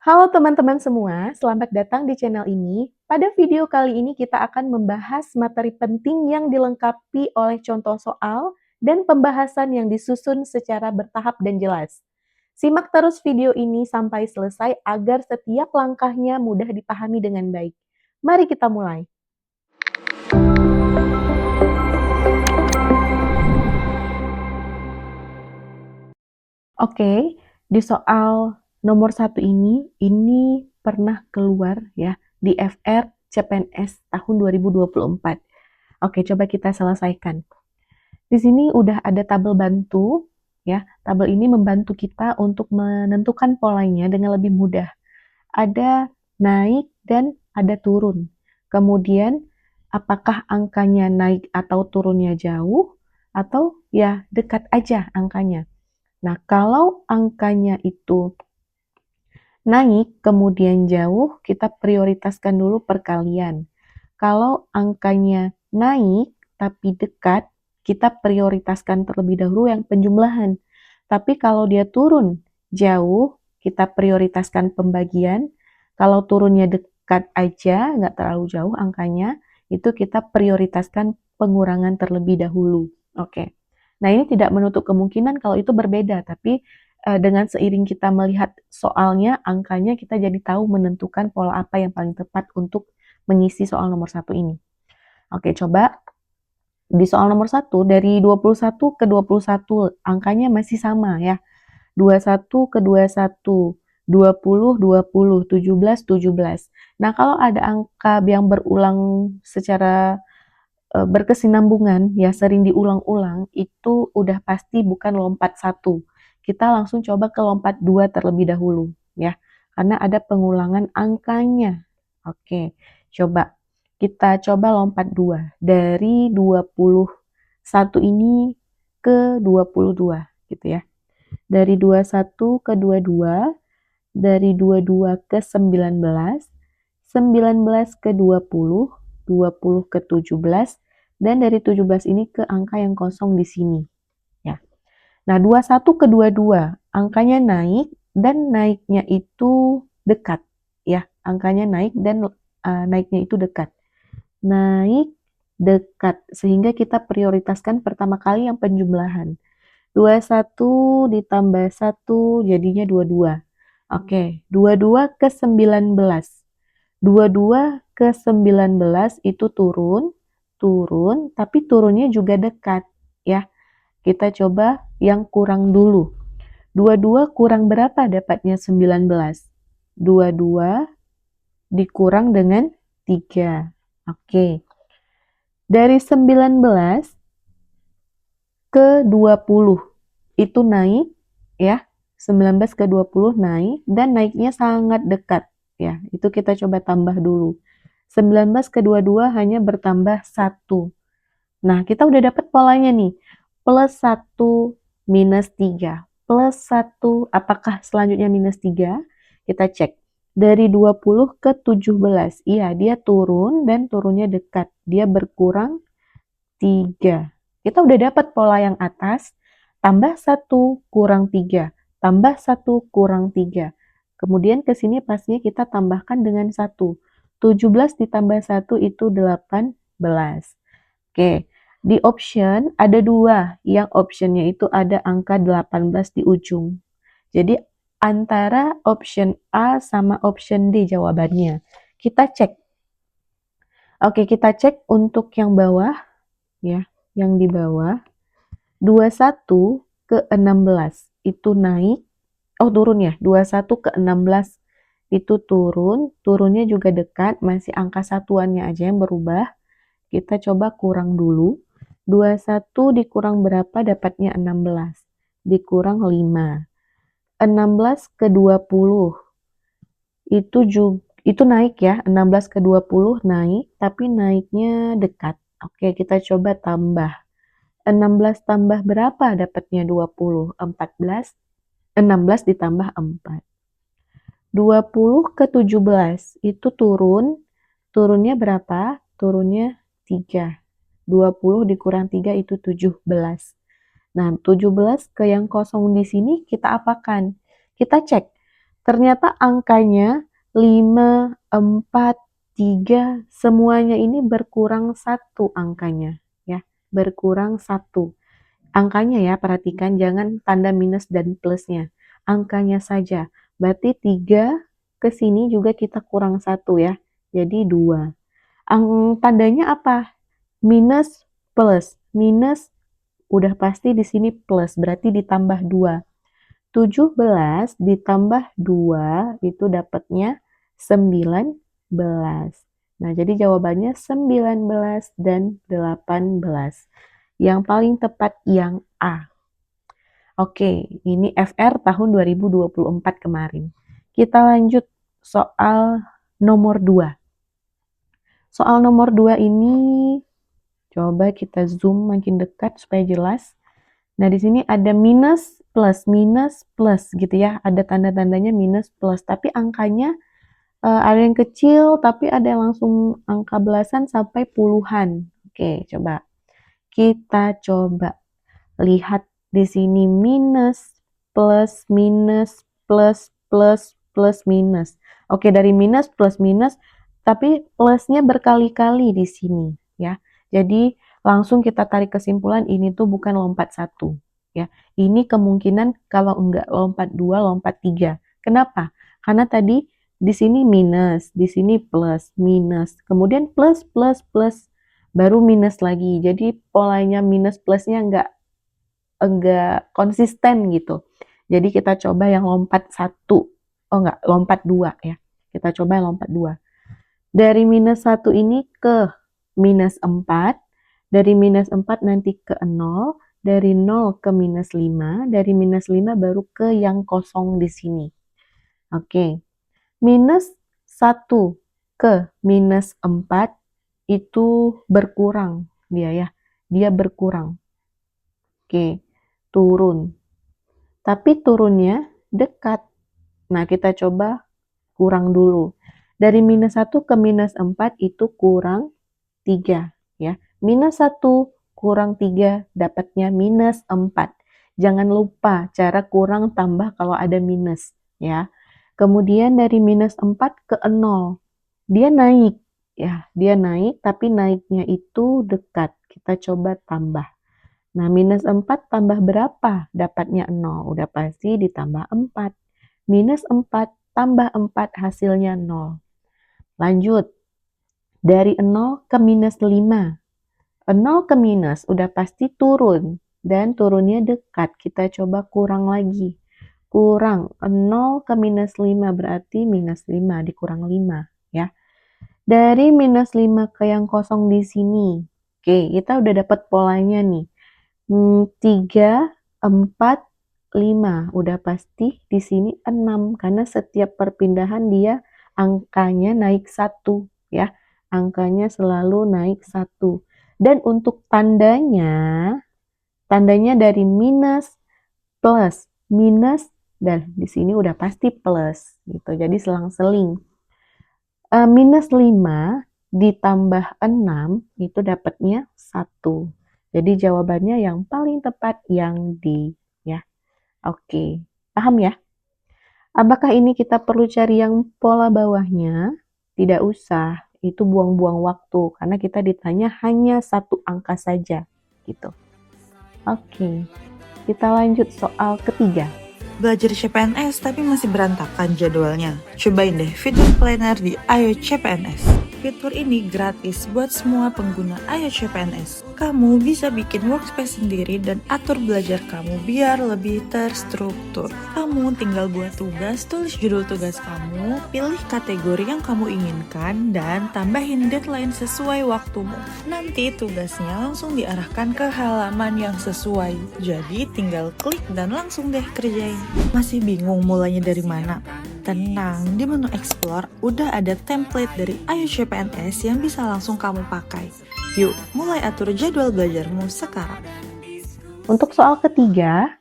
Halo teman-teman semua, selamat datang di channel ini. Pada video kali ini kita akan membahas materi penting yang dilengkapi oleh contoh soal dan pembahasan yang disusun secara bertahap dan jelas. Simak terus video ini sampai selesai agar setiap langkahnya mudah dipahami dengan baik. Mari kita mulai. Oke, di soal nomor satu ini pernah keluar ya di FR CPNS tahun 2024. Oke, coba kita selesaikan. Di sini udah ada tabel bantu, ya. Tabel ini membantu kita untuk menentukan polanya dengan lebih mudah. Ada naik dan ada turun. Kemudian, apakah angkanya naik atau turunnya jauh, atau ya dekat aja angkanya. Nah, kalau angkanya itu naik, kemudian jauh, kita prioritaskan dulu perkalian. Kalau angkanya naik, tapi dekat, kita prioritaskan terlebih dahulu yang penjumlahan. Tapi kalau dia turun jauh, kita prioritaskan pembagian. Kalau turunnya dekat aja, nggak terlalu jauh angkanya, itu kita prioritaskan pengurangan terlebih dahulu. Oke. Nah, ini tidak menutup kemungkinan kalau itu berbeda, tapi dengan seiring kita melihat soalnya, angkanya, kita jadi tahu menentukan pola apa yang paling tepat untuk mengisi soal nomor 1 ini. Oke, coba di soal nomor 1, dari 21 ke 21, angkanya masih sama ya. 21 ke 21, 20, 20, 17, 17. Nah, kalau ada angka yang berulang secara berkesinambungan, ya sering diulang-ulang, itu udah pasti bukan lompat 1. Kita langsung coba ke lompat 2 terlebih dahulu, ya. Karena ada pengulangan angkanya. Oke, coba. Kita coba lompat 2. Dari 21 ini ke 22, gitu ya. Dari 21 ke 22, dari 22 ke 19, 19 ke 20, 20 ke 17, dan dari 17 ini ke angka yang kosong di sini. Ya. Nah, 21 ke 22, angkanya naik dan naiknya itu dekat. Ya, angkanya naik dan naiknya itu dekat. Naik, dekat. Sehingga kita prioritaskan pertama kali yang penjumlahan. 21 ditambah 1 jadinya 22. Oke, 22 ke 19. 22 ke 19 itu turun, tapi turunnya juga dekat, ya. Kita coba yang kurang dulu. 22 kurang berapa dapatnya 19? 22 dikurang dengan 3. Oke. Dari 19 ke 20 itu naik, ya. 19 ke 20 naik, dan naiknya sangat dekat. Ya, itu kita coba tambah dulu. 19 ke 22 hanya bertambah 1. Nah, kita udah dapat polanya nih. Plus 1 minus 3. Plus 1, apakah selanjutnya minus 3? Kita cek. Dari 20 ke 17. Iya, dia turun dan turunnya dekat. Dia berkurang 3. Kita udah dapat pola yang atas. Tambah 1 kurang 3. Tambah 1 kurang 3. Kemudian ke sini pastinya kita tambahkan dengan 1. 17 ditambah 1 itu 18. Oke, di option ada 2. Yang optionnya itu ada angka 18 di ujung. Jadi antara option A sama option D jawabannya. Kita cek. Oke, kita cek untuk yang bawah, ya, yang di bawah. 21 ke 16 itu naik, turun ya, 21 ke 16 itu turun, turunnya juga dekat, masih angka satuannya aja yang berubah. Kita coba kurang dulu. 21 dikurang berapa dapatnya 16? Dikurang 5. 16 ke 20 itu naik ya, 16 ke 20 naik, tapi naiknya dekat. Oke, kita coba tambah. 16 tambah berapa dapatnya 20? 14. 16 ditambah 4. 20 ke 17 itu turun. Turunnya berapa? Turunnya 3. 20 dikurang 3 itu 17. Nah, 17 ke yang kosong di sini kita apakan? Kita cek. Ternyata angkanya 5, 4, 3, semuanya ini berkurang 1 angkanya, ya. Berkurang 1. Angkanya ya, perhatikan jangan tanda minus dan plusnya. Angkanya saja. Berarti 3 ke sini juga kita kurang 1 ya. Jadi 2. Tandanya apa? Minus plus. Minus udah pasti di sini plus, berarti ditambah 2. 17 ditambah 2 itu dapatnya 19. Nah, jadi jawabannya 19 dan 18. Yang paling tepat yang A. Oke, ini FR tahun 2024 kemarin. Kita lanjut soal nomor 2. Soal nomor 2 ini coba kita zoom makin dekat supaya jelas. Nah, di sini ada minus plus gitu ya. Ada tanda-tandanya minus plus, tapi angkanya ada yang kecil, tapi ada yang langsung angka belasan sampai puluhan. Oke, coba. Kita coba lihat di sini minus, plus, minus, plus, plus, plus, minus. Oke, dari minus, plus, minus, tapi plusnya berkali-kali di sini ya. Jadi langsung kita tarik kesimpulan ini tuh bukan lompat 1 ya. Ini kemungkinan kalau enggak lompat 2, lompat 3. Kenapa? Karena tadi di sini minus, di sini plus, minus, kemudian plus, plus, plus, baru minus lagi. Jadi polanya minus plusnya enggak konsisten gitu. Jadi kita coba yang lompat 1. Oh enggak, lompat 2 ya. Kita coba yang lompat 2. Dari minus 1 ini ke minus 4, dari minus 4 nanti ke 0, dari 0 ke minus 5, dari minus 5 baru ke yang kosong di sini. Oke, minus 1 ke minus 4 itu berkurang dia ya, dia berkurang. Oke, turun. Tapi turunnya dekat. Nah, kita coba kurang dulu. Dari minus 1 ke minus 4 itu kurang 3 ya. Minus 1 kurang 3 dapatnya minus 4. Jangan lupa cara kurang tambah kalau ada minus ya. Kemudian dari minus 4 ke 0. Dia naik ya, dia naik tapi naiknya itu dekat. Kita coba tambah. Nah, minus 4 tambah berapa? Dapatnya 0. Udah pasti ditambah 4. Minus 4 tambah 4 hasilnya 0. Lanjut. Dari 0 ke minus 5. 0 ke minus udah pasti turun. Dan turunnya dekat. Kita coba kurang lagi. Kurang 0 ke minus 5 berarti minus 5 dikurang 5 ya. Dari minus 5 ke yang kosong di sini. Oke, kita udah dapat polanya nih. 3, 4, 5. Udah pasti di sini 6 karena setiap perpindahan dia angkanya naik 1 ya. Angkanya selalu naik 1. Dan untuk tandanya dari minus, plus, minus, dan di sini udah pasti plus gitu. Jadi selang-seling. Minus 5 ditambah 6 itu dapatnya 1. Jadi jawabannya yang paling tepat yang D ya. Oke, paham ya? Apakah ini kita perlu cari yang pola bawahnya? Tidak usah, itu buang-buang waktu karena kita ditanya hanya satu angka saja gitu. Oke, kita lanjut soal ketiga. Belajar CPNS tapi masih berantakan jadwalnya? Cobain deh fitur planner di Ayo CPNS. Fitur ini gratis buat semua pengguna Ayo CPNS. Kamu bisa bikin workspace sendiri dan atur belajar kamu biar lebih terstruktur. Kamu tinggal buat tugas, tulis judul tugas kamu, pilih kategori yang kamu inginkan, dan tambahin deadline sesuai waktumu. Nanti tugasnya langsung diarahkan ke halaman yang sesuai. Jadi tinggal klik dan langsung deh kerjain. Masih bingung mulainya dari mana? Tenang, di menu Explore udah ada template dari Ayo CPNS yang bisa langsung kamu pakai. Yuk, mulai atur jadwal belajarmu sekarang. Untuk soal ketiga,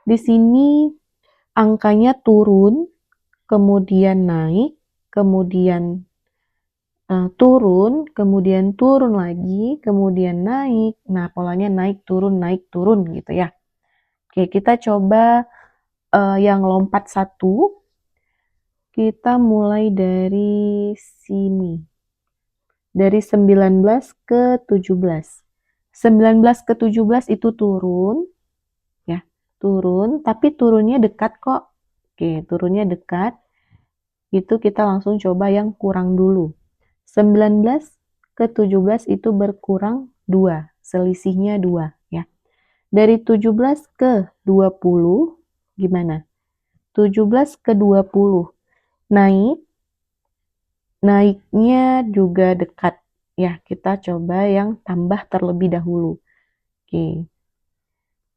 di sini angkanya turun, kemudian naik, kemudian turun, kemudian turun lagi, kemudian naik. Nah, polanya naik, turun gitu ya. Oke, kita coba yang lompat 1. Kita mulai dari sini. Dari 19 ke 17. 19 ke 17 itu turun, ya. Turun, tapi turunnya dekat kok. Oke, turunnya dekat. Itu kita langsung coba yang kurang dulu. 19 ke 17 itu berkurang 2, selisihnya 2, ya. Dari 17 ke 20, gimana? 17 ke 20, naik, naiknya juga dekat. Ya, kita coba yang tambah terlebih dahulu. Oke.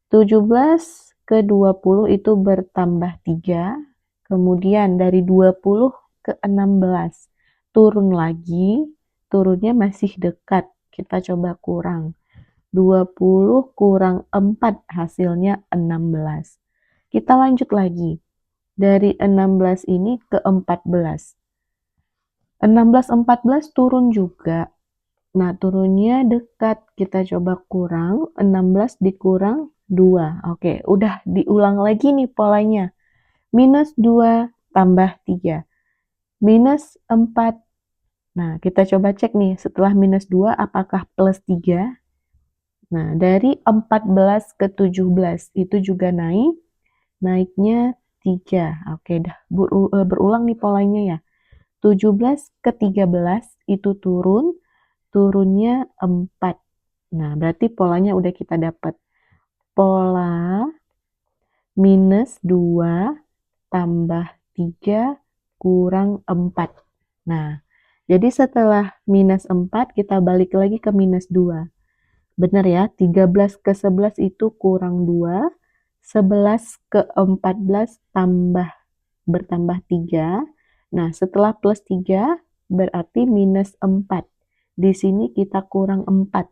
17 ke 20 itu bertambah 3. Kemudian dari 20 ke 16. Turun lagi, turunnya masih dekat. Kita coba kurang. 20 kurang 4, hasilnya 16. Kita lanjut lagi. Dari 16 ini ke 14. 16-14 turun juga. Nah, turunnya dekat. Kita coba kurang. 16 dikurang 2. Oke, udah diulang lagi nih polanya. Minus 2 tambah 3. Minus 4. Nah, kita coba cek nih. Setelah minus 2, apakah plus 3? Nah, dari 14 ke 17 itu juga naik. Naiknya 3. Oke, dah berulang nih polanya ya. 17 ke 13 itu turun, turunnya 4. Nah, berarti polanya udah kita dapat. Pola minus 2 tambah 3 kurang 4. Nah, jadi setelah minus 4, kita balik lagi ke minus 2. Benar ya, 13 ke 11 itu kurang 2, 11 ke 14 bertambah 3. Nah, setelah plus 3 berarti minus 4. Di sini kita kurang 4.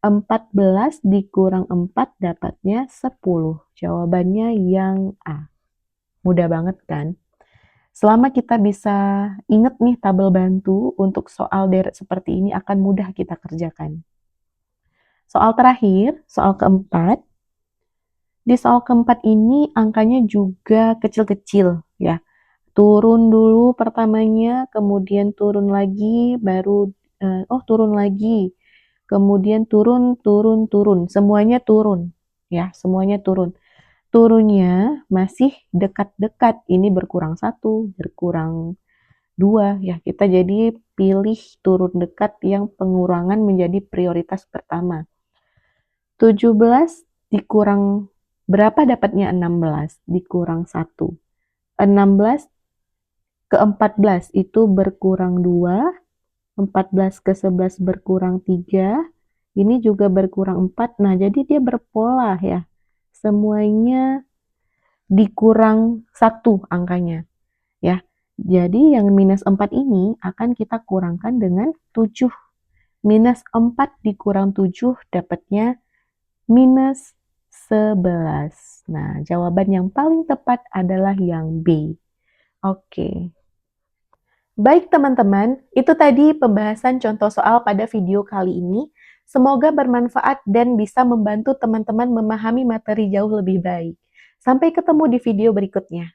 14 dikurang 4 dapatnya 10. Jawabannya yang A. Mudah banget kan? Selama kita bisa ingat nih tabel bantu untuk soal deret seperti ini akan mudah kita kerjakan. Soal terakhir, soal keempat. Di soal keempat ini angkanya juga kecil-kecil ya. Turun dulu pertamanya, kemudian turun lagi, baru turun lagi. Kemudian turun, turun, turun. Semuanya turun ya, semuanya turun. Turunnya masih dekat-dekat. Ini berkurang 1, berkurang 2 ya. Kita jadi pilih turun dekat yang pengurangan menjadi prioritas pertama. 17 dikurang berapa dapatnya 16? Dikurang 1. 16 ke 14 itu berkurang 2. 14 ke 11 berkurang 3. Ini juga berkurang 4. Nah, jadi dia berpola ya. Semuanya dikurang 1 angkanya. Ya. Jadi yang minus 4 ini akan kita kurangkan dengan 7. Minus 4 dikurang 7 dapatnya minus 11. Nah, jawaban yang paling tepat adalah yang B. Oke. Baik teman-teman, itu tadi pembahasan contoh soal pada video kali ini. Semoga bermanfaat dan bisa membantu teman-teman memahami materi jauh lebih baik. Sampai ketemu di video berikutnya.